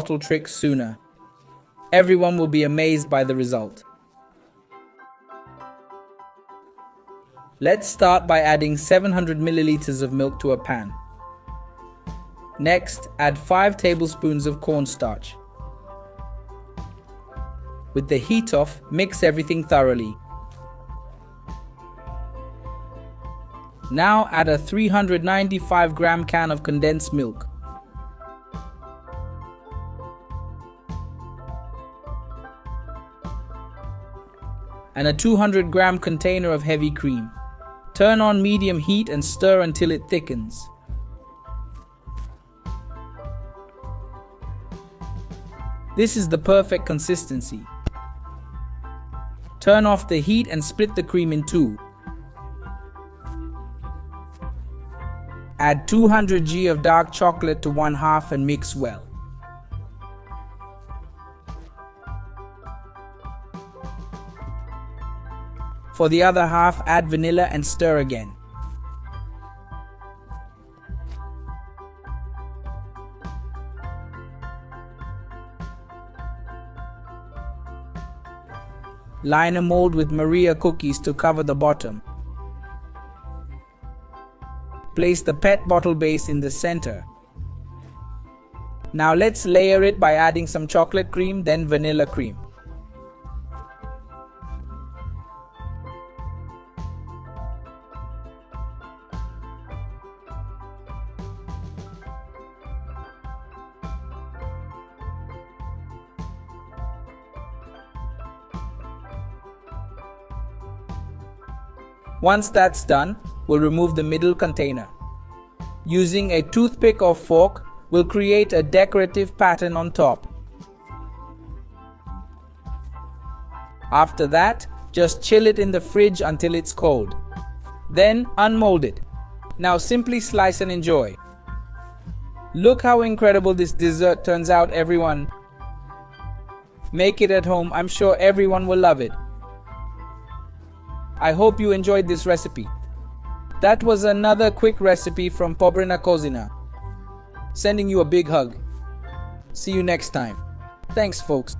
bottle trick sooner. Everyone will be amazed by the result. Let's start by adding 700 milliliters of milk to a pan. Next, add 5 tablespoons of cornstarch. With the heat off, mix everything thoroughly. Now add a 395-gram can of condensed milk. And a 200-gram container of heavy cream. Turn on medium heat and stir until it thickens. This is the perfect consistency. Turn off the heat and split the cream in two. Add 200 g of dark chocolate to 1/2 and mix well. For the other half, add vanilla and stir again. Line a mold with Maria cookies to cover the bottom. Place the PET bottle base in the center. Now let's layer it by adding some chocolate cream, then vanilla cream. Once that's done, we'll remove the middle container. Using a toothpick or fork, we'll create a decorative pattern on top. After that, just chill it in the fridge until it's cold. Then unmold it. Now simply slice and enjoy. Look how incredible this dessert turns out, everyone. Make it at home, I'm sure everyone will love it. I hope you enjoyed this recipe. That was another quick recipe from Pobrina Kozina. Sending you a big hug. See you next time. Thanks, folks.